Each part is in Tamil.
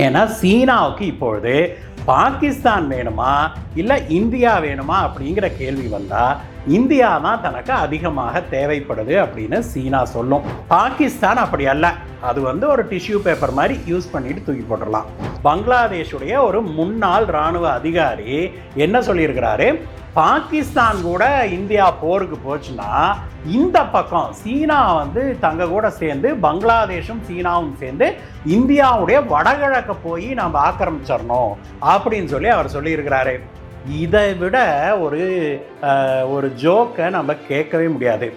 ஏன்னா சீனாவுக்கு இப்பொழுது பாகிஸ்தான் வேணுமா இல்லை இந்தியா வேணுமா அப்படிங்கிற கேள்வி வந்தால் இந்தியா தான் தனக்கு அதிகமாக தேவைப்படுது அப்படின்னு சீனா சொல்லும். பாகிஸ்தான் அப்படி அல்ல, அது ஒரு டிஷ்யூ பேப்பர் மாதிரி யூஸ் பண்ணிட்டு தூக்கி போட்டுடலாம். பங்களாதேஷுடைய ஒரு முன்னாள் இராணுவ அதிகாரி என்ன சொல்லியிருக்கிறாரு, பாகிஸ்தான் கூட இந்தியா போருக்கு போச்சுன்னா இந்த பக்கம் சீனா தங்க கூட சேர்ந்து பங்களாதேஷும் சீனாவும் சேர்ந்து இந்தியாவுடைய வடகிழக்க போய் நம்ம ஆக்கிரமிச்சிடணும் அப்படின்னு சொல்லி அவர் சொல்லியிருக்கிறாரு. இதை விட ஒரு ஜோக்கை நம்ம கேட்கவே முடியாது.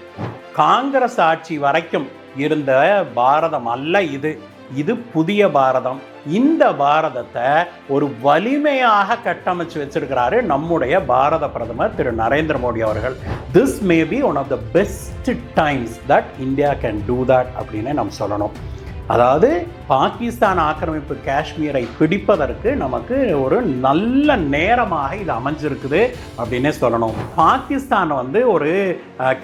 காங்கிரஸ் ஆட்சி வரைக்கும் இருந்த பாரதம் அல்ல இது புதிய பாரதம். இந்த பாரதத்தை ஒரு வலிமையாக கட்டமைச்சு வச்சிருக்கிறாரு நம்முடைய பாரத பிரதமர் திரு நரேந்திர மோடி அவர்கள். This may be one of the best times that India can do that அப்படின்னு நம்ம சொல்லணும். அதாவது பாகிஸ்தான் ஆக்கிரமிப்பு காஷ்மீரை பிடிப்பதற்கு நமக்கு ஒரு நல்ல நேரமாக இது அமைஞ்சிருக்குது அப்படின்னே சொல்லணும். பாகிஸ்தான் ஒரு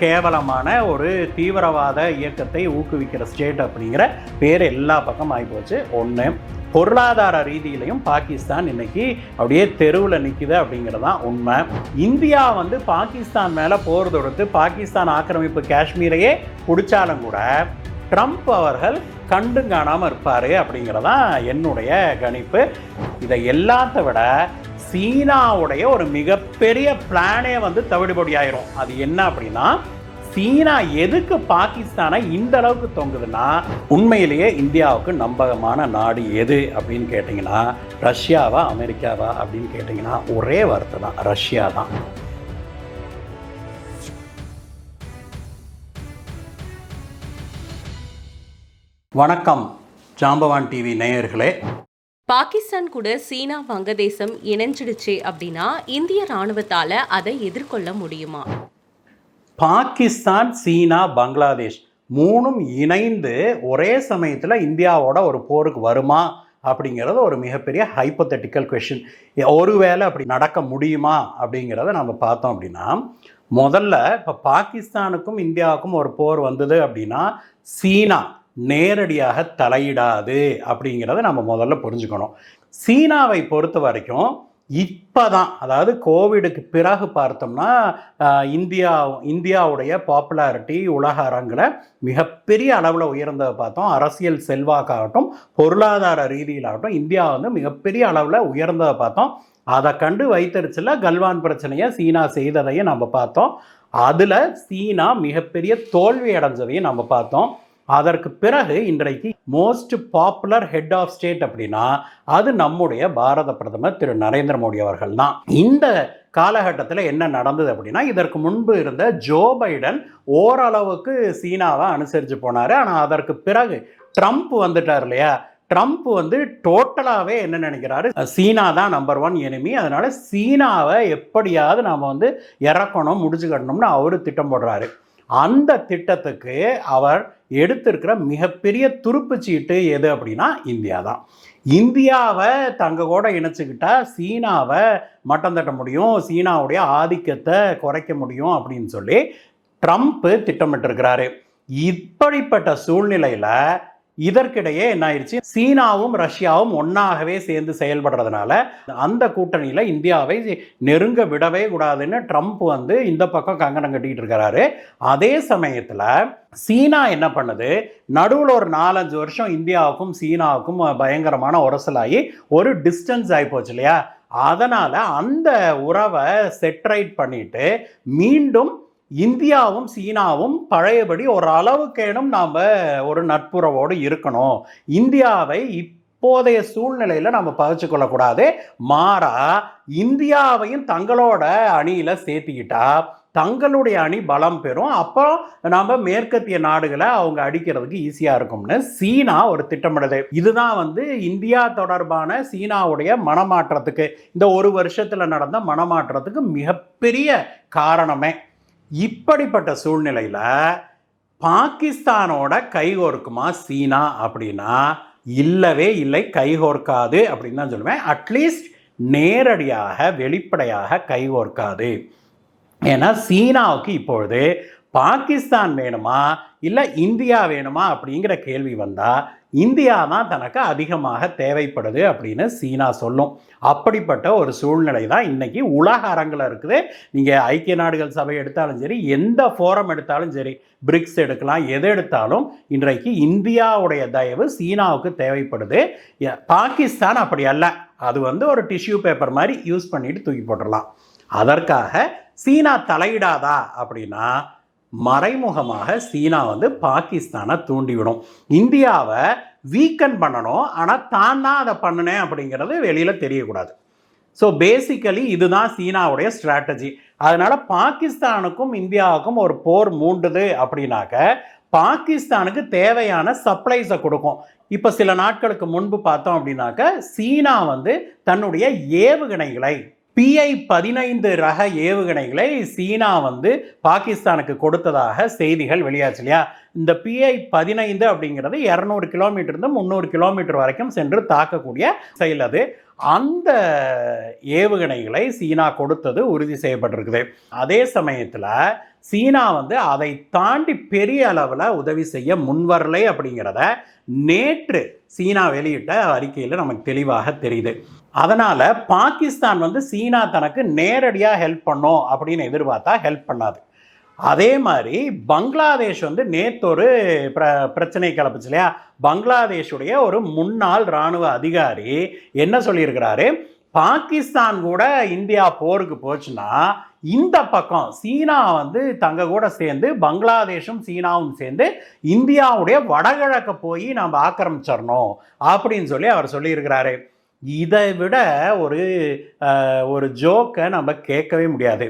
கேவலமான ஒரு தீவிரவாத இயக்கத்தை ஊக்குவிக்கிற ஸ்டேட் அப்படிங்கிற பேர் எல்லா பக்கம் ஆகிப்போச்சு. ஒன்று, பொருளாதார ரீதியிலையும் பாகிஸ்தான் இன்னைக்கு அப்படியே தெருவில் நிற்குது அப்படிங்கிறதான் உண்மை. இந்தியா பாகிஸ்தான் மேலே போர் தொடுத்து பாகிஸ்தான் ஆக்கிரமிப்பு காஷ்மீரையே பிடிச்சாலும் கூட ட்ரம்ப் அவர்கள் கண்டு காணாமல் இருப்பார் அப்படிங்கிறதான் என்னுடைய கணிப்பு. இதை எல்லாத்த விட சீனாவுடைய ஒரு மிகப்பெரிய பிளானே தவிடுபடி ஆயிரும். அது என்ன அப்படின்னா, சீனா எதுக்கு பாகிஸ்தானை இந்த அளவுக்கு தொங்குதுன்னா, உண்மையிலேயே இந்தியாவுக்கு நம்பகமான நாடு எது அப்படின்னு கேட்டிங்கன்னா ரஷ்யாவா அமெரிக்காவா அப்படின்னு கேட்டிங்கன்னா ஒரே வார்த்தை தான், ரஷ்யா தான். வணக்கம் ஜாம்பவான் டிவி நேயர்களே. பாகிஸ்தான் கூட சீனா வங்கதேசம் இணைஞ்சிடுச்சு அப்படின்னா இந்திய ராணுவத்தால் அதை எதிர்கொள்ள முடியுமா? பாகிஸ்தான், சீனா, பங்களாதேஷ் மூணும் இணைந்து ஒரே சமயத்தில் இந்தியாவோட ஒரு போருக்கு வருமா அப்படிங்கிறது ஒரு மிகப்பெரிய ஹைப்போதெட்டிக்கல் கொஷின். ஒருவேளை அப்படி நடக்க முடியுமா அப்படிங்கிறத நம்ம பார்த்தோம் அப்படின்னா, முதல்ல இப்போ பாகிஸ்தானுக்கும் இந்தியாவுக்கும் ஒரு போர் வந்தது அப்படின்னா சீனா நேரடியாக தலையிடாது அப்படிங்கிறத நம்ம முதல்ல புரிஞ்சுக்கணும். சீனாவை பொறுத்த வரைக்கும் இப்போ தான், அதாவது கோவிடுக்கு பிறகு பார்த்தோம்னா இந்தியாவுடைய பாப்புலாரிட்டி உலக அரங்கில் மிகப்பெரிய அளவில் உயர்ந்ததை பார்த்தோம். அரசியல் செல்வாக்காகட்டும் பொருளாதார ரீதியிலாகட்டும் இந்தியா மிகப்பெரிய அளவில் உயர்ந்ததை பார்த்தோம். அதை கண்டு வைத்தறிச்சல கல்வான் பிரச்சனையை சீனா செய்ததையும் நம்ம பார்த்தோம். அதில் சீனா மிகப்பெரிய தோல்வி அடைஞ்சதையும் நம்ம பார்த்தோம். அதற்கு பிறகு இன்றைக்கு most popular head of state அப்படின்னா அது நம்முடைய பாரத பிரதமர் திரு நரேந்திர மோடி அவர்கள் தான். இந்த காலகட்டத்தில் என்ன நடந்தது அப்படின்னா, இதற்கு முன்பு இருந்த ஜோ பைடன் ஓரளவுக்கு சீனாவை அனுசரித்து போனார். ஆனால் அதற்கு பிறகு ட்ரம்ப் வந்துட்டார் இல்லையா, ட்ரம்ப் டோட்டலாகவே என்ன நினைக்கிறாரு, சீனா தான் நம்பர் 1 எனிமி, அதனால சீனாவை எப்படியாவது நாம் இறக்கணும், முடிச்சு கட்டணும்னு அவர் திட்டம் போடுறாரு. அந்த திட்டத்துக்கு அவர் எடுத்திருக்கிற மிகப்பெரிய துருப்பு சீட்டு எது அப்படின்னா இந்தியா தான். இந்தியாவை தங்க கூட இணைச்சிக்கிட்டா சீனாவை மட்டம் தட்ட முடியும், சீனாவுடைய ஆதிக்கத்தை குறைக்க முடியும் அப்படின்னு சொல்லி ட்ரம்ப் திட்டமிட்டிருக்கிறாரு. இப்படிப்பட்ட சூழ்நிலையில் இதற்கிடையே என்ன ஆயிடுச்சு, சீனாவும் ரஷ்யாவும் ஒன்றாகவே சேர்ந்து செயல்படுறதுனால அந்த கூட்டணியில் இந்தியாவை நெருங்க விடவே கூடாதுன்னு ட்ரம்ப் இந்த பக்கம் கங்கணம் கட்டிக்கிட்டு இருக்கிறாரு. அதே சமயத்தில் சீனா என்ன பண்ணுது, நடுவில் ஒரு 4-5 வருஷம் இந்தியாவுக்கும் சீனாவுக்கும் பயங்கரமான உரசலாகி ஒரு டிஸ்டன்ஸ் ஆகி போச்சு இல்லையா, அதனால் அந்த உறவை செட்ரைட் பண்ணிட்டு மீண்டும் இந்தியாவும் சீனாவும் பழையபடி ஒரு அளவுக்கேனும் நாம் ஒரு நட்புறவோடு இருக்கணும், இந்தியாவை இப்போதைய சூழ்நிலையில் நம்ம பகிர்ந்து கொள்ளக்கூடாது, மாறா இந்தியாவையும் தங்களோட அணியில் சேர்த்திக்கிட்டா தங்களுடைய அணி பலம் பெறும், அப்போ நம்ம மேற்கத்திய நாடுகளை அவங்க அடிக்கிறதுக்கு ஈஸியாக இருக்கும்னு சீனா ஒரு திட்டமிடுது. இதுதான் இந்தியா தொடர்பான சீனாவுடைய மனமாற்றத்துக்கு, இந்த ஒரு வருஷத்தில் நடந்த மனமாற்றத்துக்கு மிகப்பெரிய காரணமே. இப்படிப்பட்ட சூழ்நிலையில் பாகிஸ்தானோட கைகோர்க்குமா சீனா அப்படின்னா இல்லவே இல்லை, கைகோர்க்காது அப்படின்னு தான் சொல்லுவேன். அட்லீஸ்ட் நேரடியாக வெளிப்படையாக கைகோர்க்காது. ஏன்னா சீனாவுக்கு இப்பொழுது பாகிஸ்தான் வேணுமா இல்லை இந்தியா வேணுமா அப்படிங்கிற கேள்வி வந்தால் இந்தியா தான் தனக்கு அதிகமாக தேவைப்படுது அப்படின்னு சீனா சொல்லும். அப்படிப்பட்ட ஒரு சூழ்நிலை தான் இன்னைக்கு உலக அரங்கில் இருக்குது. நீங்கள் ஐக்கிய நாடுகள் சபை எடுத்தாலும் சரி, எந்த ஃபோரம் எடுத்தாலும் சரி, பிரிக்ஸ் எடுக்கலாம், எது எடுத்தாலும் இன்றைக்கு இந்தியாவுடைய தயவு சீனாவுக்கு தேவைப்படுது. பாகிஸ்தான் அப்படி அல்ல. அது ஒரு டிஷ்யூ பேப்பர் மாதிரி யூஸ் பண்ணிட்டு தூக்கி போட்டுடலாம். அதற்காக சீனா தலையிடாதா அப்படின்னா, மறைமுகமாக சீனா பாகிஸ்தானை தூண்டிவிடும். இந்தியாவை வீக்கன் பண்ணணும், ஆனால் தான் அதை பண்ணினேன் அப்படிங்கிறது வெளியில் தெரியக்கூடாது. ஸோ பேசிக்கலி இதுதான் சீனாவுடைய ஸ்ட்ராட்டஜி. அதனால் பாகிஸ்தானுக்கும் இந்தியாவுக்கும் ஒரு போர் மூண்டுது அப்படின்னாக்க பாகிஸ்தானுக்கு தேவையான சப்ளைஸை கொடுக்கும். இப்போ சில நாட்களுக்கு முன்பு பார்த்தோம் அப்படின்னாக்க சீனா தன்னுடைய ஏவுகணைகளை PI-15 ரக ஏவுகணைகளை சீனா பாகிஸ்தானுக்கு கொடுத்ததாக செய்திகள் வெளியாச்சு இல்லையா. இந்த PI-15 அப்படிங்கிறது 200 கிலோமீட்டர் இருந்து 300 கிலோமீட்டர் வரைக்கும் சென்று தாக்கக்கூடிய செயல். அது அந்த ஏவுகணைகளை சீனா கொடுத்தது உறுதி செய்யப்பட்டிருக்குது. அதே சமயத்தில் சீனா அதை தாண்டி பெரிய அளவில் உதவி செய்ய முன்வரலை அப்படிங்கிறத நேற்று சீனா வெளியிட்ட அறிக்கையில் நமக்கு தெளிவாக தெரியுது. அதனால் பாகிஸ்தான் சீனா தனக்கு நேரடியாக ஹெல்ப் பண்ணும் அப்படின்னு எதிர்பார்த்தா ஹெல்ப் பண்ணாது. அதே மாதிரி பங்களாதேஷ் நேற்று ஒரு பிரச்சனை கிளப்புச்சு இல்லையா. பங்களாதேஷுடைய ஒரு முன்னாள் இராணுவ அதிகாரி என்ன சொல்லியிருக்கிறாரு, பாகிஸ்தான் கூட இந்தியா போருக்கு போச்சுன்னா இந்த பக்கம் சீனா தங்க கூட சேர்ந்து பங்களாதேஷும் சீனாவும் சேர்ந்து இந்தியாவுடைய வடகிழக்க போய் நம்ம ஆக்கிரமிச்சிடணும் அப்படின்னு சொல்லி அவர் சொல்லியிருக்கிறாரு. இதை விட ஒரு ஜோக்கை நம்ம கேட்கவே முடியாது.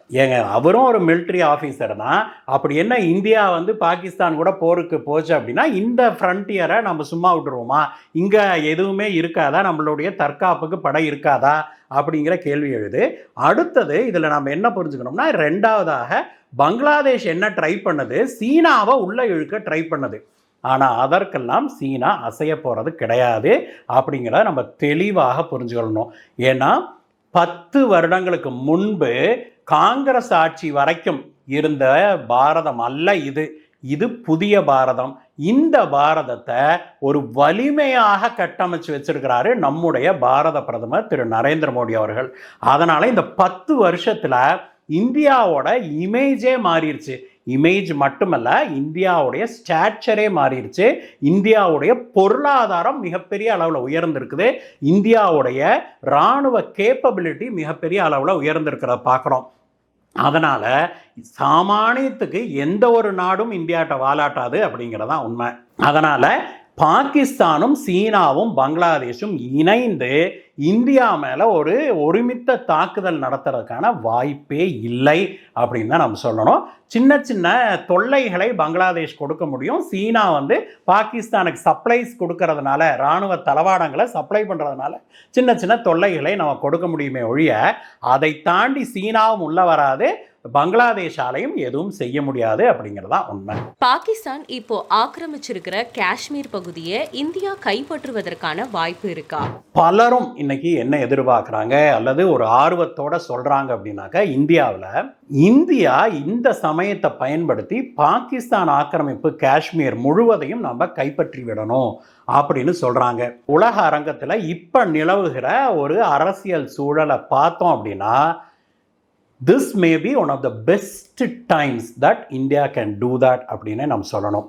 ஏங்க, அவரும் ஒரு மிலிட்ரி ஆஃபீஸர் தான். அப்படி என்ன இந்தியா பாகிஸ்தான் கூட போருக்கு போச்சு அப்படின்னா இந்த ஃப்ரண்டியரை நம்ம சும்மா விட்டுருவோமா? இங்கே எதுவுமே இருக்காதா? நம்மளுடைய தற்காப்புக்கு படை இருக்காதா அப்படிங்கிற கேள்வி எழுது. அடுத்தது இதில் நம்ம என்ன புரிஞ்சுக்கணும்னா, ரெண்டாவதாக பங்களாதேஷ் என்ன ட்ரை பண்ணுது, சீனாவை உள்ளே இழுக்க ட்ரை பண்ணுது. ஆனால் அதற்கெல்லாம் சீனா அசைய போகிறது கிடையாது அப்படிங்கிறத நம்ம தெளிவாக புரிஞ்சுக்கணும். ஏன்னா 10 வருடங்களுக்கு முன்பு காங்கிரஸ் ஆட்சி வரைக்கும் இருந்த பாரதம் அல்ல இது புதிய பாரதம். இந்த பாரதத்தை ஒரு வலிமையாக கட்டமைச்சு வச்சிருக்கிறாரு நம்முடைய பாரத பிரதமர் திரு நரேந்திர மோடி அவர்கள். அதனால இந்த 10 வருஷத்துல இந்தியாவோட இமேஜே மாறிடுச்சு. இமேஜ் மட்டுமல்ல, இந்தியாவுடைய ஸ்டாச்சரே மாறிடுச்சு. இந்தியாவுடைய பொருளாதாரம் மிகப்பெரிய அளவில் உயர்ந்திருக்குது. இந்தியாவுடைய இராணுவ கேப்பபிலிட்டி மிகப்பெரிய அளவில் உயர்ந்திருக்கிறத பார்க்குறோம். அதனால் சாமானியத்துக்கு எந்த ஒரு நாடும் இந்தியாட்ட வாலாட்டாது அப்படிங்கிறதான் உண்மை. அதனால் பாகிஸ்தானும் சீனாவும் பங்களாதேஷும் இணைந்து இந்தியா மேலே ஒரு ஒருமித்த தாக்குதல் நடத்துறதுக்கான வாய்ப்பே இல்லை அப்படின்னு தான் நம்ம சொல்லணும். சின்ன சின்ன தொல்லைகளை பங்களாதேஷ் கொடுக்க முடியும். சீனா பாகிஸ்தானுக்கு சப்ளைஸ் கொடுக்கறதுனால, இராணுவ தளவாடங்களை சப்ளை பண்ணுறதுனால சின்ன சின்ன தொல்லைகளை நம்ம கொடுக்க முடியுமே ஒழிய அதை தாண்டி சீனாவும் உள்ள வராது, பங்களாதேஷாலையும் எதுவும் செய்ய முடியாது அப்படிங்கிறதான் உண்மை. பாகிஸ்தான் இப்போ ஆக்கிரமிச்சிருக்கிற காஷ்மீர் பகுதியை இந்தியா கைப்பற்றுவதற்கான வாய்ப்பு இருக்கா? பலரும் இன்னைக்கு என்ன எதிர்பார்க்குறாங்க அல்லது ஒரு ஆர்வத்தோட சொல்றாங்க அப்படின்னாக்க, இந்தியா இந்த சமயத்தை பயன்படுத்தி பாகிஸ்தான் ஆக்கிரமிப்பு காஷ்மீர் முழுவதையும் நம்ம கைப்பற்றி விடணும் அப்படின்னு சொல்றாங்க. உலக அரங்கத்தில் இப்ப நிலவுகிற ஒரு அரசியல் சூழலை பார்த்தோம் அப்படின்னா, this may be one of the best times that India can do that அப்படின்னு நம்ம சொல்லணும்.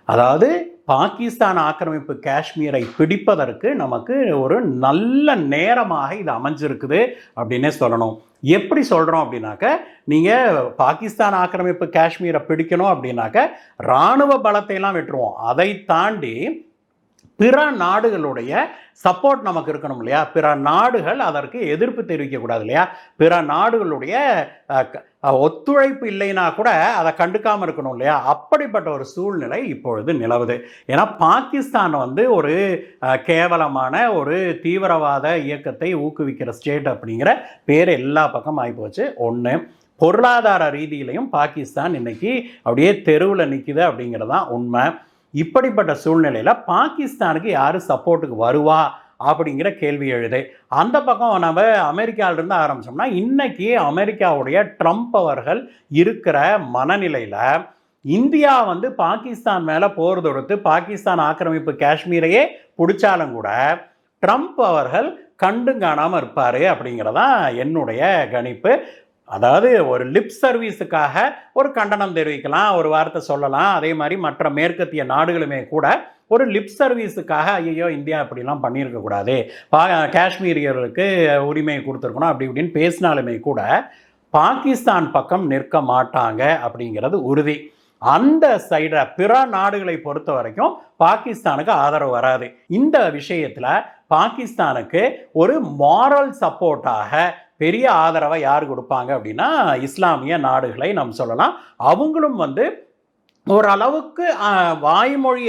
அதாவது பாகிஸ்தான் ஆக்கிரமிப்பு காஷ்மீரை பிடிப்பதற்கு நமக்கு ஒரு நல்ல நேரமாக இது அமைஞ்சிருக்குது அப்படின்னே சொல்லணும். எப்படி சொல்கிறோம் அப்படின்னாக்க, நீங்கள் பாகிஸ்தான் ஆக்கிரமிப்பு காஷ்மீரை பிடிக்கணும் அப்படின்னாக்க இராணுவ பலத்தையெல்லாம் விட்டுருவோம். அதை தாண்டி பிற நாடுகளுடைய சப்போர்ட் நமக்கு இருக்கணும் இல்லையா. பிற நாடுகள் அதற்கு எதிர்ப்பு தெரிவிக்கக்கூடாது இல்லையா. பிற நாடுகளுடைய ஒத்துழைப்பு இல்லைன்னா கூட அதை கண்டுக்காமல் இருக்கணும் இல்லையா. அப்படிப்பட்ட ஒரு சூழ்நிலை இப்பொழுது நிலவுது. ஏன்னா பாகிஸ்தான் ஒரு கேவலமான ஒரு தீவிரவாத இயக்கத்தை ஊக்குவிக்கிற ஸ்டேட் அப்படிங்கிற பேர் எல்லா பக்கம் ஆகிப்போச்சு. ஒன்று, பொருளாதார ரீதியிலையும் பாகிஸ்தான் இன்னைக்கு அப்படியே தெருவில் நிற்குது அப்படிங்கிறதான் உண்மை. இப்படிப்பட்ட சூழ்நிலையில் பாகிஸ்தானுக்கு யார் சப்போர்ட்டுக்கு வருவா அப்படிங்கிற கேள்வி எழுது. அந்த பக்கம் நம்ம அமெரிக்காவிலிருந்து ஆரம்பித்தோம்னா, இன்னைக்கு அமெரிக்காவுடைய ட்ரம்ப் அவர்கள் இருக்கிற மனநிலையில் இந்தியா வந்து பாகிஸ்தான் மேல போர் தொடுத்து பாகிஸ்தான் ஆக்கிரமிப்பு காஷ்மீரையே பிடிச்சாலும் கூட ட்ரம்ப் அவர்கள் கண்டும் காணாம இருப்பாரு அப்படிங்கிறதான் என்னுடைய கணிப்பு. அதாவது ஒரு லிப் சர்வீஸுக்காக ஒரு கண்டனம் தெரிவிக்கலாம், ஒரு வார்த்தை சொல்லலாம். அதே மாதிரி மற்ற மேற்கத்திய நாடுகளுமே கூட ஒரு லிப் சர்வீஸுக்காக ஐயோ இந்தியா இப்படிலாம் பண்ணியிருக்கக்கூடாது, காஷ்மீரியர்களுக்கு உரிமையை கொடுத்துருக்கணும் அப்படி இப்படின்னு பேசினாலுமே கூட பாகிஸ்தான் பக்கம் நிற்க மாட்டாங்க அப்படிங்கிறது உறுதி. அந்த சைட பிற நாடுகளை பொறுத்த வரைக்கும் பாகிஸ்தானுக்கு ஆதரவு வராது. இந்த விஷயத்தில் பாகிஸ்தானுக்கு ஒரு மாரல் சப்போர்ட்டாக பெரிய ஆதரவை யார் கொடுப்பாங்க அப்படின்னா இஸ்லாமிய நாடுகளை நாம் சொல்லலாம். அவங்களும் வந்து ஒரு அளவுக்கு வாய்மொழி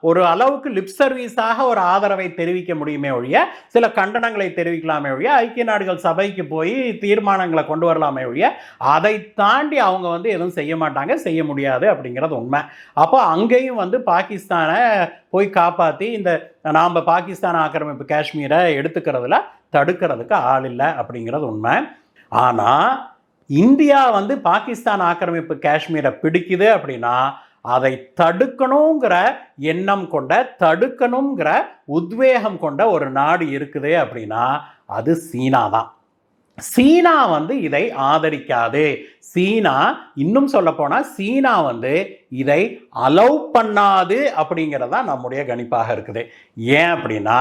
ஒரு அளவுக்கு லிப் சர்வீஸாக ஒரு ஆதரவை தெரிவிக்க முடியுமே ஒழிய, சில கண்டனங்களை தெரிவிக்கலாமே ஒழிய, ஐக்கிய நாடுகள் சபைக்கு போய் தீர்மானங்களை கொண்டு வரலாமே ஒழிய, அதை தாண்டி அவங்க வந்து எதுவும் செய்ய மாட்டாங்க, செய்ய முடியாது அப்படிங்கிறது உண்மை. அப்போ அங்கேயும் வந்து பாகிஸ்தானை போய் காப்பாற்றி இந்த நாம் பாகிஸ்தான் ஆக்கிரமிப்பு காஷ்மீரை எடுத்துக்கிறதுல தடுக்கிறதுக்கு ஆள் இல்லை அப்படிங்கிறது உண்மை. ஆனால் இந்தியா வந்து பாகிஸ்தான் ஆக்கிரமிப்பு காஷ்மீரை பிடிக்குது அப்படின்னா அதை தடுக்கணுங்கிற எண்ணம் கொண்ட, தடுக்கணுங்கிற உத்வேகம் கொண்ட ஒரு நாடு இருக்குது அப்படின்னா அது சீனா தான். சீனா வந்து இதை ஆதரிக்காது. சீனா, இன்னும் சொல்ல போனா சீனா வந்து இதை அலோவ் பண்ணாது அப்படிங்கிறதா நம்முடைய கணிப்பாக இருக்குது. ஏன் அப்படின்னா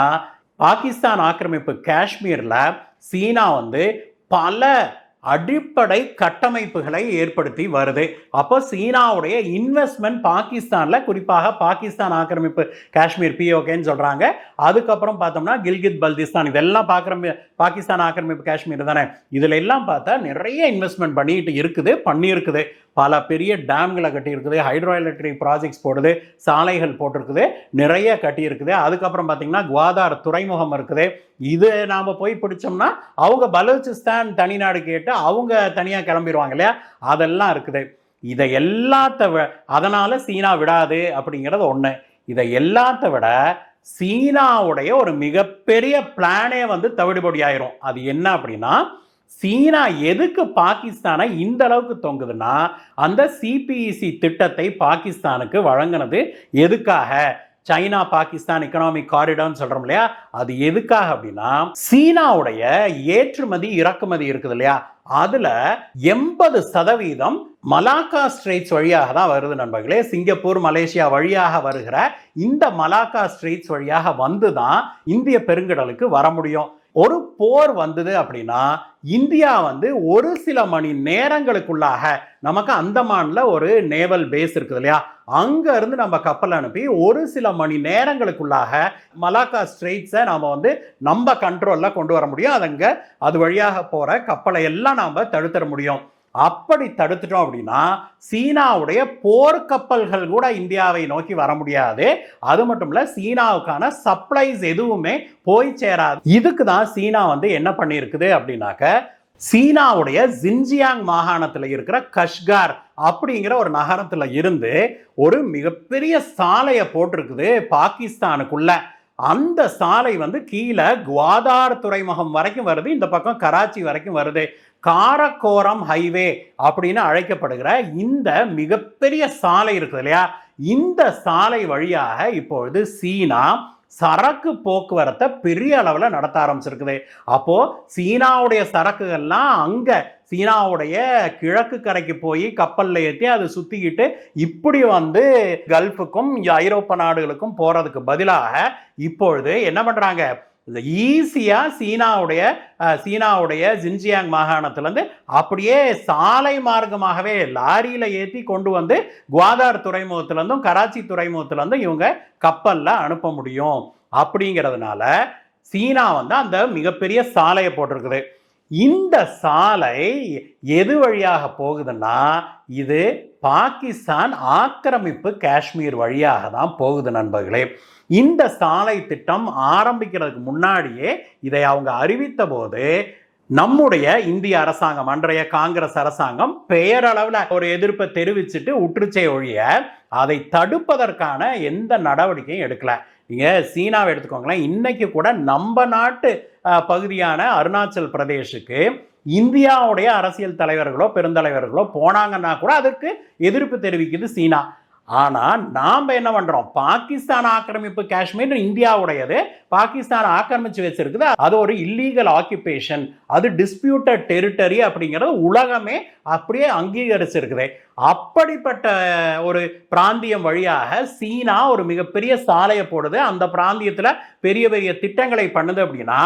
பாகிஸ்தான் ஆக்கிரமிப்பு காஷ்மீர்ல சீனா வந்து பல அடிப்படை கட்டமைப்புகளை ஏற்படுத்தி வருது. அப்போ சீனாவுடைய இன்வெஸ்ட்மெண்ட் பாகிஸ்தான்ல, குறிப்பாக பாகிஸ்தான் ஆக்கிரமிப்பு காஷ்மீர் பிஓகேன்னு சொல்றாங்க, அதுக்கப்புறம் பார்த்தோம்னா கில்கித் பல்திஸ்தான், இதெல்லாம் பாகிஸ்தான் ஆக்கிரமிப்பு காஷ்மீர் தானே. இதுல எல்லாம் பார்த்தா நிறைய இன்வெஸ்ட்மெண்ட் பண்ணியிருக்குது. பல பெரிய டேம்களை கட்டியிருக்குது, ஹைட்ரோ எலக்ட்ரிக் ப்ராஜெக்ட்ஸ் போடுது, சாலைகள் போட்டிருக்குது, நிறைய கட்டியிருக்குது. அதுக்கப்புறம் பார்த்தீங்கன்னா குவாதார் துறைமுகம் இருக்குது. இது நாம் போய் பிடிச்சோம்னா அவங்க பலூச்சிஸ்தான் தனிநாடு கேட்டு அவங்க தனியாக கிளம்பிடுவாங்க இல்லையா, அதெல்லாம் இருக்குது. இதை அதனால சீனா விடாது அப்படிங்கிறது ஒன்று. இதை எல்லாத்த விட சீனாவுடைய ஒரு மிகப்பெரிய பிளானே வந்து தவிடுபடி ஆயிரும். அது என்ன அப்படின்னா, சீனா எதுக்கு பாகிஸ்தானை இந்த அளவுக்கு தொங்குதுன்னா, அந்த சிபிஇசி திட்டத்தை பாகிஸ்தானுக்கு வழங்கினது எதுக்காக? சைனா பாகிஸ்தான் எக்கனாமிக் காரிடார்னு சொல்றோம் இல்லையா, அது எதுக்காக அப்படின்னா சீனாவுடைய ஏற்றுமதி இறக்குமதி இருக்குது இல்லையா, அதுல 80% மலாக்கா ஸ்ட்ரெய்ட்ஸ் வழியாக தான் வருது நண்பர்களே. சிங்கப்பூர் மலேசியா வழியாக வருகிற இந்த மலாக்கா ஸ்ட்ரெய்ட்ஸ் வழியாக வந்து தான் இந்திய பெருங்கடலுக்கு வர முடியும். ஒரு போர் வந்தது அப்படின்னா இந்தியா வந்து ஒரு சில மணி நேரங்களுக்குள்ளாக, நமக்கு அந்தமான்ல ஒரு நேவல் பேஸ் இருக்குது இல்லையா, அங்க இருந்து நம்ம கப்பல் அனுப்பி ஒரு சில மணி நேரங்களுக்குள்ளாக மலாக்கா ஸ்ட்ரெய்ட்ஸை நாம வந்து நம்ம கண்ட்ரோல்ல கொண்டு வர முடியும். அது வழியாக போற கப்பலை எல்லாம் நாம தடுத்துட முடியும். அப்படி தடுத்துட்டோம் அப்படின்னா சீனாவுடைய போர்க்கப்பல்கள் கூட இந்தியாவை நோக்கி வர முடியாது. அது மட்டும் இல்ல, சீனாவுக்கான சப்ளைஸ் எதுவுமே போய் சேராது. இதுக்கு தான் சீனா வந்து என்ன பண்ணியிருக்குது அப்படின்னாக்க, சீனாவுடைய ஜின்ஜியாங் மாகாணத்தில் இருக்கிற கஷ்கார் அப்படிங்கிற ஒரு நகரத்தில் இருந்து ஒரு மிகப்பெரிய சாலையை போட்டிருக்குது பாகிஸ்தானுக்குள்ள. அந்த சாலை வந்து கீழே குவாதார் துறைமுகம் வரைக்கும் வருது, இந்த பக்கம் கராச்சி வரைக்கும் வருது. காரக்கோரம் ஹைவே அப்படின்னு அழைக்கப்படுகிற இந்த மிகப்பெரிய சாலை இருக்குது இல்லையா, இந்த சாலை வழியாக இப்பொழுது சீனா சரக்கு போக்குவரத்தை பெரிய அளவில் நடத்த ஆரம்பிச்சிருக்குது. அப்போ சீனாவுடைய சரக்குகள்லாம் அங்க சீனாவுடைய கிழக்கு கரைக்கு போய் கப்பல்ல ஏற்றி அது சுத்திக்கிட்டு இப்படி வந்து கல்ஃபுக்கும் ஐரோப்பா நாடுகளுக்கும் போறதுக்கு பதிலாக இப்பொழுது என்ன பண்றாங்க, ஈஸியா சீனாவுடைய ஜின்ஜியாங் மாகாணத்திலிருந்து அப்படியே சாலை மார்க்கமாகவே லாரியில ஏற்றி கொண்டு வந்து குவாதார் துறைமுகத்திலிருந்தும் கராச்சி துறைமுகத்திலிருந்தும் இவங்க கப்பல்ல அனுப்ப முடியும். அப்படிங்கிறதுனால சீனா வந்து அந்த மிகப்பெரிய சாலையை போட்டிருக்குது. இந்த சாலை எது வழியாக போகுதுன்னா, இது பாகிஸ்தான் ஆக்கிரமிப்பு காஷ்மீர் வழியாக தான் போகுது நண்பர்களே. இந்த சாலை திட்டம் ஆரம்பிக்கிறதுக்கு முன்னாடியே இதை அவங்க அறிவித்த போது நம்முடைய இந்திய அரசாங்கம், அன்றைய காங்கிரஸ் அரசாங்கம் பெயரளவில் ஒரு எதிர்ப்பை தெரிவிச்சுட்டு உற்றுச்சை ஒழிய அதை தடுப்பதற்கான எந்த நடவடிக்கையும் எடுக்கல. நீங்க சீனாவை எடுத்துக்கோங்களேன், இன்னைக்கு கூட நம்ம நாட்டு பகுதியான அருணாச்சல் பிரதேஷுக்கு இந்தியாவுடைய அரசியல் தலைவர்களோ பெருந்தலைவர்களோ போனாங்கன்னா கூட அதற்கு எதிர்ப்பு தெரிவிக்குது சீனா. ஆனால் நாம் என்ன பண்ணுறோம், பாகிஸ்தான் ஆக்கிரமிப்பு காஷ்மீர் இந்தியாவுடையது, பாகிஸ்தான் ஆக்கிரமிச்சு வச்சிருக்குது, அது ஒரு இல்லீகல் ஆக்கியபேஷன், அது டிஸ்பியூட்டட் டெரிட்டரி அப்படிங்கிறது உலகமே அப்படியே அங்கீகரிச்சிருக்குது. அப்படிப்பட்ட ஒரு பிராந்தியம் வழியாக சீனா ஒரு மிகப்பெரிய சாலையை போடுது, அந்த பிராந்தியத்தில் பெரிய பெரிய திட்டங்களை பண்ணுது அப்படின்னா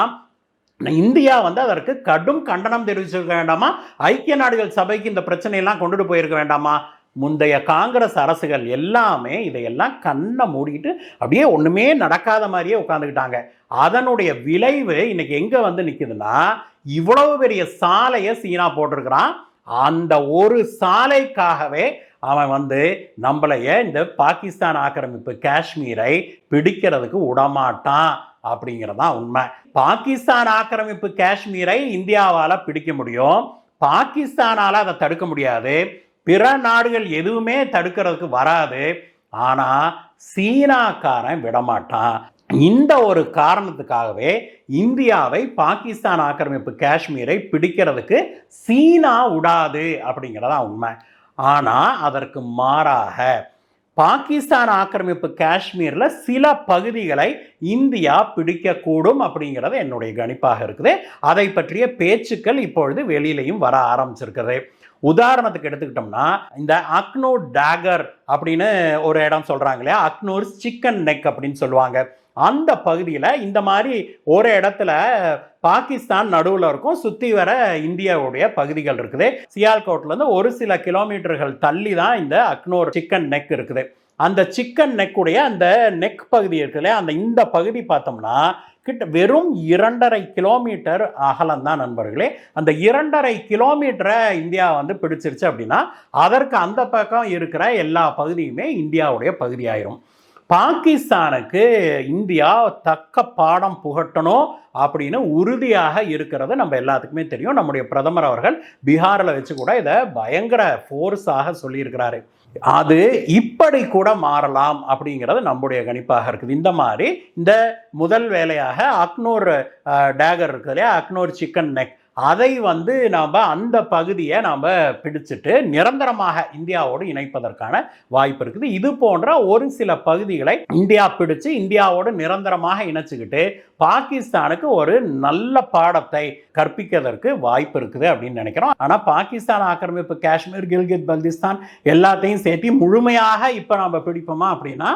இந்தியா அதற்கு கடும் கண்டனம் தெரிவிச்சிருக்க வேண்டாமா? ஐக்கிய நாடுகள் சபைக்கு இந்த பிரச்சனையெல்லாம் கொண்டுட்டு போயிருக்க வேண்டாமா? முந்தைய காங்கிரஸ் அரசுகள் எல்லாமே இதையெல்லாம் கண்ணை மூடிட்டு அப்படியே ஒண்ணுமே நடக்காத மாதிரியே உட்காந்துக்கிட்டாங்க. அதனுடைய விளைவு இன்னைக்கு எங்க நிக்குதுன்னா, இவ்வளவு பெரிய சாலையை சீனா போட்டிருக்கிறான். அந்த ஒரு சாலைக்காகவே அவன் நம்மளைய இந்த பாகிஸ்தான் ஆக்கிரமிப்பு காஷ்மீரை பிடிக்கிறதுக்கு விடமாட்டான் அப்படிங்கிறதான் உண்மை. பாகிஸ்தான் ஆக்கிரமிப்பு காஷ்மீரை இந்தியாவால பிடிக்க முடியும், பாகிஸ்தானால அதை தடுக்க முடியாது, பிற நாடுகள் எதுவுமே தடுக்கிறதுக்கு வராது. ஆனா சீனாக்காரன் விடமாட்டான். இந்த ஒரு காரணத்துக்காகவே இந்தியாவை பாகிஸ்தான் ஆக்கிரமிப்பு காஷ்மீரை பிடிக்கிறதுக்கு சீனா விடாது அப்படிங்கிறதா உண்மை. ஆனா அதற்கு மாறாக பாகிஸ்தான் ஆக்கிரமிப்பு காஷ்மீர்ல சில பகுதிகளை இந்தியா பிடிக்கக்கூடும் அப்படிங்கிறது என்னுடைய கணிப்பாக இருக்குது. அதை பற்றிய பேச்சுக்கள் இப்பொழுது வெளியிலையும் வர ஆரம்பிச்சிருக்கிறது. உதாரணத்துக்கு எடுத்துக்கிட்டோம்னா, இந்த அக்னூர் டேகர் அப்படின்னு ஒரு இடம் சொல்றாங்க இல்லையா, அக்னூர் சிக்கன் நெக் அப்படின்னு சொல்லுவாங்க. அந்த பகுதியில் இந்த மாதிரி ஒரு இடத்துல பாகிஸ்தான் நடுவில் இருக்கும், சுற்றி வர இந்தியாவுடைய பகுதிகள் இருக்குது. சியால்கோட்லேருந்து ஒரு சில கிலோமீட்டர்கள் தள்ளி தான் இந்த அக்னூர் சிக்கன் நெக் இருக்குது. அந்த சிக்கன் நெக்குடைய அந்த நெக் பகுதி இருக்குல்ல, இந்த பகுதி பார்த்தோம்னா கிட்ட வெறும் 2.5 கிலோமீட்டர் அகலம் தான் நண்பர்களே. அந்த 2.5 கிலோமீட்டரை இந்தியா பிடிச்சிருச்சு அப்படின்னா அதற்கு அந்த பக்கம் இருக்கிற எல்லா பகுதியுமே இந்தியாவுடைய பகுதி ஆயிரும். பாகிஸ்தானுக்கு இந்தியா தக்க பாடம் புகட்டணும் அப்படின்னு உறுதியாக இருக்கிறது நம்ம எல்லாத்துக்குமே தெரியும். நம்முடைய பிரதமர் அவர்கள் பீகாரில் வச்சு கூட இதை பயங்கர ஃபோர்ஸாக சொல்லியிருக்கிறாரு. அது இப்படி கூட மாறலாம் அப்படிங்கிறது நம்முடைய கணிப்பாக இருக்குது. இந்த மாதிரி இந்த முதல் வேலையாக அக்னூர் டேகர் இருக்கு இல்லையா, அக்னூர் சிக்கன் நெக், அதை நாம் அந்த பகுதியை நாம் பிடிச்சிட்டு நிரந்தரமாக இந்தியாவோடு இணைப்பதற்கான வாய்ப்பு இருக்குது. இது போன்ற ஒரு சில பகுதிகளை இந்தியா பிடிச்சு இந்தியாவோடு நிரந்தரமாக இணைச்சிக்கிட்டு பாகிஸ்தானுக்கு ஒரு நல்ல பாடத்தை கற்பிக்கிறதற்கு வாய்ப்பு இருக்குது அப்படின்னு நினைக்கிறோம். ஆனால் பாகிஸ்தான் ஆக்கிரமிப்பு காஷ்மீர், கில்கித் பல்திஸ்தான் எல்லாத்தையும் சேர்த்து முழுமையாக இப்போ நாம் பிடிப்போமா அப்படின்னா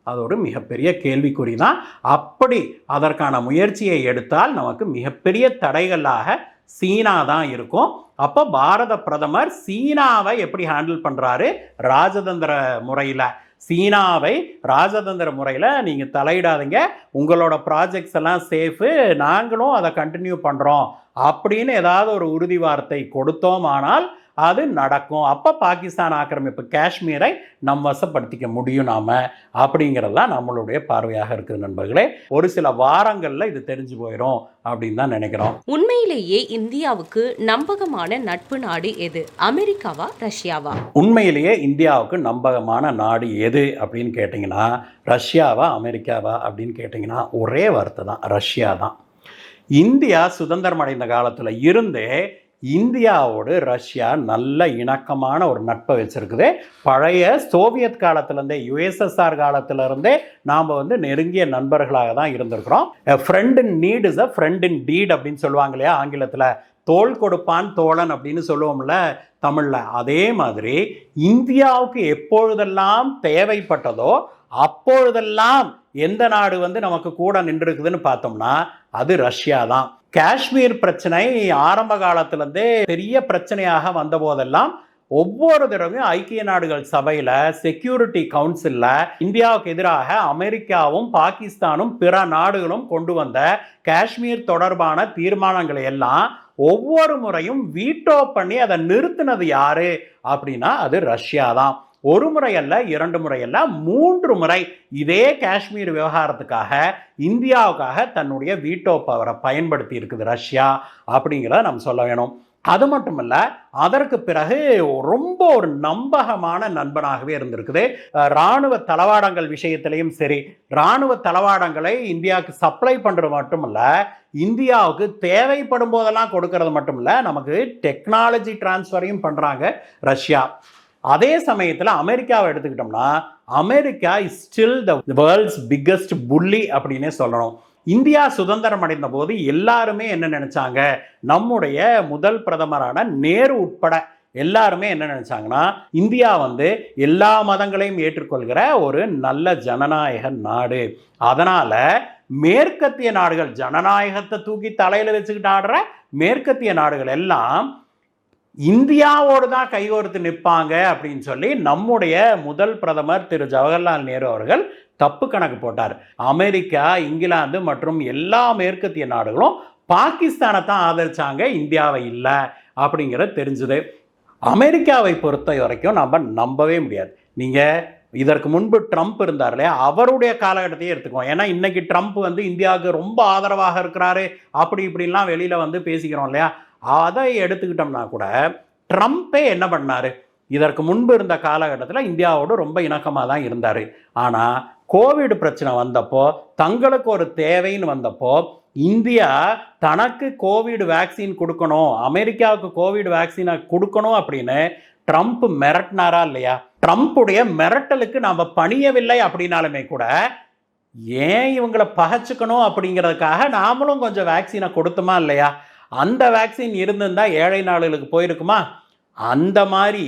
அது ஒரு மிகப்பெரிய கேள்விக்குறி தான். அப்படி அதற்கான முயற்சியை எடுத்தால் நமக்கு மிகப்பெரிய தடைகளாக சீனா தான் இருக்கும். அப்போ பாரத பிரதமர் சீனாவை எப்படி ஹேண்டில் பண்ணுறாரு, ராஜதந்திர முறையில் சீனாவை ராஜதந்திர முறையில் நீங்கள் தலையிடாதீங்க, உங்களோட ப்ராஜெக்ட்ஸ் எல்லாம் சேஃபு, நாங்களும் அதை கண்டினியூ பண்ணுறோம் அப்படின்னு ஏதாவது ஒரு உறுதி வார்த்தை கொடுத்தோமானால் அது நடக்கும். அப்போ பாகிஸ்தான் ஆக்கிரமிப்பு காஷ்மீரை வசப்படுத்திக்க முடியும் நாம அப்படிங்கிறது தான் நம்மளுடைய பார்வையாக இருக்குது நண்பர்களே. ஒரு சில வாரங்களில் இது தெரிஞ்சு போயிடும் அப்படின்னு தான் நினைக்கிறோம். உண்மையிலேயே இந்தியாவுக்கு நம்பகமான நட்பு நாடு எது, அமெரிக்காவா ரஷ்யாவா? உண்மையிலேயே இந்தியாவுக்கு நம்பகமான நாடு எது அப்படின்னு கேட்டிங்கன்னா ரஷ்யாவா அமெரிக்காவா அப்படின்னு கேட்டிங்கன்னா ஒரே வார்த்தை தான், ரஷ்யா தான். இந்தியா சுதந்திரம் அடைந்த காலத்தில் இருந்தே இந்தியாவோடு ரஷ்யா நல்ல இணக்கமான ஒரு நட்பை வச்சிருக்குது. பழைய சோவியத் காலத்திலேருந்தே, யுஎஸ்எஸ்ஆர் காலத்திலிருந்தே நாம் நெருங்கிய நண்பர்களாக தான் இருந்திருக்கிறோம். Friend in need is a friend in deed அப்படின்னு சொல்லுவாங்க இல்லையா ஆங்கிலத்தில், தோள் கொடுப்பான் தோழன் அப்படின்னு சொல்லுவோம்ல தமிழில். அதே மாதிரி இந்தியாவுக்கு எப்பொழுதெல்லாம் தேவைப்பட்டதோ அப்பொழுதெல்லாம் எந்த நாடு நமக்கு கூட நின்றுருக்குதுன்னு பார்த்தோம்னா அது ரஷ்யா தான். காஷ்மீர் பிரச்சனை ஆரம்ப காலத்திலிருந்தே பெரிய பிரச்சனையாக வந்த போதெல்லாம் ஒவ்வொரு தடவையும் ஐக்கிய நாடுகள் சபையில் செக்யூரிட்டி கவுன்சிலில் இந்தியாவுக்கு எதிராக அமெரிக்காவும் பாகிஸ்தானும் பிற நாடுகளும் கொண்டு வந்த காஷ்மீர் தொடர்பான தீர்மானங்களை எல்லாம் ஒவ்வொரு முறையும் வீட்டோ பண்ணி அதை நிறுத்தினது யாரு அப்படின்னா அது ரஷ்யா தான். ஒரு முறை அல்ல, 2 முறை அல்ல, 3 முறை இதே காஷ்மீர் விவகாரத்துக்காக இந்தியாவுக்காக தன்னுடைய வீட்டோ பவரை பயன்படுத்தி இருக்குது ரஷ்யா அப்படிங்கிறத நம்ம சொல்ல வேணும். அது மட்டும் இல்ல, அதற்கு பிறகு ரொம்ப ஒரு நம்பகமான நண்பனாகவே இருந்திருக்குது. ராணுவ தளவாடங்கள் விஷயத்திலையும் சரி, ராணுவ தளவாடங்களை இந்தியாவுக்கு சப்ளை பண்றது மட்டும் இல்ல, இந்தியாவுக்கு தேவைப்படும் போதெல்லாம் கொடுக்கறது மட்டும் இல்ல, நமக்கு டெக்னாலஜி டிரான்ஸ்ஃபரையும் பண்றாங்க ரஷ்யா. அதே சமயத்தில் அமெரிக்காவை எடுத்துக்கிட்டோம்னா, America is still the world's biggest bully அப்படின்னே சொல்லணும். இந்தியா சுதந்திரம் அடைந்த போது எல்லாருமே என்ன நினைச்சாங்க, நம்முடைய முதல் பிரதமரான நேரு உட்பட எல்லாருமே என்ன நினைச்சாங்கன்னா, இந்தியா வந்து எல்லா மதங்களையும் ஏற்றுக்கொள்கிற ஒரு நல்ல ஜனநாயக நாடு. அதனால மேற்கத்திய நாடுகள், ஜனநாயகத்தை தூக்கி தலையில வச்சுக்கிட்டு ஆடுற மேற்கத்திய நாடுகள் எல்லாம் இந்தியாவோடு தான் கைகோர்த்து நிற்பாங்க அப்படின்னு சொல்லி நம்முடைய முதல் பிரதமர் திரு ஜவஹர்லால் நேரு அவர்கள் தப்பு கணக்கு போட்டார். அமெரிக்கா, இங்கிலாந்து மற்றும் எல்லா மேற்கத்திய நாடுகளும் பாகிஸ்தானை தான் ஆதரிச்சாங்க, இந்தியாவை இல்லை அப்படிங்கிறது தெரிஞ்சுது. அமெரிக்காவை பொறுத்த வரைக்கும் நம்ம நம்பவே முடியாது. நீங்கள் இதற்கு முன்பு ட்ரம்ப் இருந்தார் இல்லையா, அவருடைய காலகட்டத்தையே எடுத்துக்குவோம். ஏன்னா இன்னைக்கு ட்ரம்ப் வந்து இந்தியாவுக்கு ரொம்ப ஆதரவாக இருக்கிறாரு அப்படி இப்படிலாம் வெளியில் வந்து பேசிக்கிறோம் இல்லையா, அதை எடுத்துக்கிட்டோம்னா கூட ட்ரம்ப்பே என்ன பண்ணார், இதற்கு முன்பு இருந்த காலகட்டத்தில் இந்தியாவோடு ரொம்ப இணக்கமாக தான் இருந்தார். ஆனால் கோவிட் பிரச்சனை வந்தப்போ, தங்களுக்கு ஒரு தேவைன்னு வந்தப்போ, இந்தியா தனக்கு கோவிட் வேக்சின் கொடுக்கணும், அமெரிக்காவுக்கு கோவிட் வேக்சினை கொடுக்கணும் அப்படின்னு ட்ரம்ப் மிரட்டினாரா இல்லையா? ட்ரம்ப்புடைய மிரட்டலுக்கு நாம் பணியவில்லை அப்படின்னாலுமே கூட, ஏன் இவங்களை பகைச்சுக்கணும் அப்படிங்கிறதுக்காக நாமளும் கொஞ்சம் வேக்சினை கொடுத்தோமா இல்லையா? அந்த வேக்சின் இருந்திருந்தா ஏழை நாடுகளுக்கு போயிருக்குமா? அந்த மாதிரி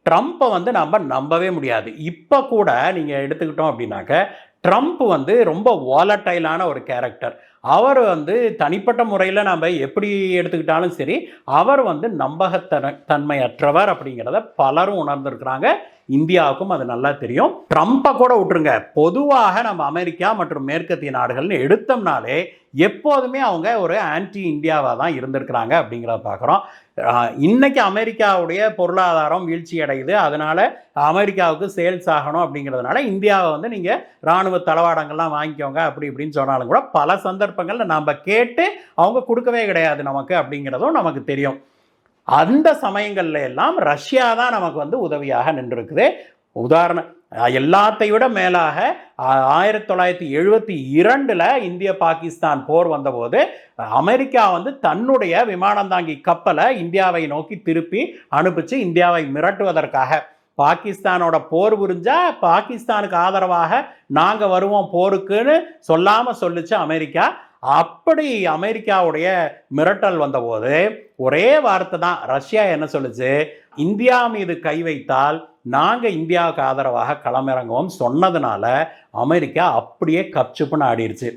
ட்ரம்ப்பை வந்து நம்ம நம்பவே முடியாது. இப்போ கூட நீங்கள் எடுத்துக்கிட்டோம் அப்படின்னாக்க, ட்ரம்ப் வந்து ரொம்ப வாலட்டைலான ஒரு கேரக்டர். அவர் வந்து தனிப்பட்ட முறையில் நம்ம எப்படி எடுத்துக்கிட்டாலும் சரி, அவர் வந்து நம்பகத்தன்மையற்றவர் அப்படிங்கிறத பலரும் உணர்ந்திருக்கிறாங்க. இந்தியாவுக்கும் அது நல்லா தெரியும். ட்ரம்ப்பை கூட விட்டுருங்க, பொதுவாக நம்ம அமெரிக்கா மற்றும் மேற்கத்திய நாடுகள்னு எடுத்தோம்னாலே எப்போதுமே அவங்க ஒரு ஆன்டி இந்தியாவாக தான் இருந்திருக்கிறாங்க அப்படிங்கிறத பார்க்குறோம். இன்னைக்கு அமெரிக்காவுடைய பொருளாதாரம் வீழ்ச்சி அடையுது, அதனால அமெரிக்காவுக்கு சேல்ஸ் ஆகணும் அப்படிங்கிறதுனால இந்தியாவை வந்து நீங்கள் இராணுவ தளவாடங்கள்லாம் வாங்கிக்கோங்க அப்படி இப்படின்னு சொன்னாலும் கூட பல சந்தர்ப்பங்களில் நம்ம கேட்டு அவங்க கொடுக்கவே கிடையாது நமக்கு அப்படிங்கிறதும் நமக்கு தெரியும். அந்த சமயங்கள்ல எல்லாம் ரஷ்யா தான் நமக்கு வந்து உதவியாக நின்றுருக்குது. உதாரணம், எல்லாத்தை விட மேலாக 1972 இந்திய பாகிஸ்தான் போர் வந்தபோது அமெரிக்கா வந்து தன்னுடைய விமானம் தாங்கி கப்பலை இந்தியாவை நோக்கி திருப்பி அனுப்பிச்சு இந்தியாவை மிரட்டுவதற்காக, பாகிஸ்தானோட போர் புரிஞ்சா பாகிஸ்தானுக்கு ஆதரவாக நாங்கள் வருவோம் போருக்குன்னு சொல்லாமல் சொல்லிச்சு அமெரிக்கா. அப்படி அமெரிக்காவுடைய மிரட்டல் வந்தபோது ஒரே வார்த்தை தான் ரஷ்யா என்ன சொல்லுச்சு, இந்தியா மீது கை வைத்தால் நாங்கள் இந்தியாவுக்கு ஆதரவாக களமிறங்குவோம் சொன்னதுனால அமெரிக்கா அப்படியே கப்சுப்புன்னு ஆடிருச்சு.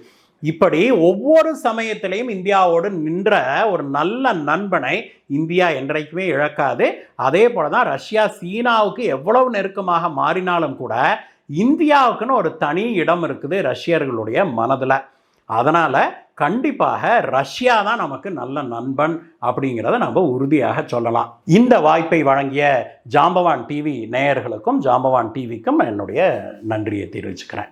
இப்படி ஒவ்வொரு சமயத்திலையும் இந்தியாவோடு நின்ற ஒரு நல்ல நண்பனை இந்தியா என்றைக்குமே இழக்காது. அதே போல தான் ரஷ்யா சீனாவுக்கு எவ்வளவு நெருக்கமாக மாறினாலும் கூட இந்தியாவுக்குன்னு ஒரு தனி இடம் இருக்குது ரஷ்யர்களுடைய மனதில். அதனால் கண்டிப்பாக ரஷ்யா தான் நமக்கு நல்ல நண்பன் அப்படிங்கிறத நம்ம உறுதியாக சொல்லலாம். இந்த வாய்ப்பை வழங்கிய ஜாம்பவான் டிவி நேயர்களுக்கும் ஜாம்பவான் டிவிக்கும் என்னுடைய நன்றியை தெரிவிச்சுக்கிறேன்.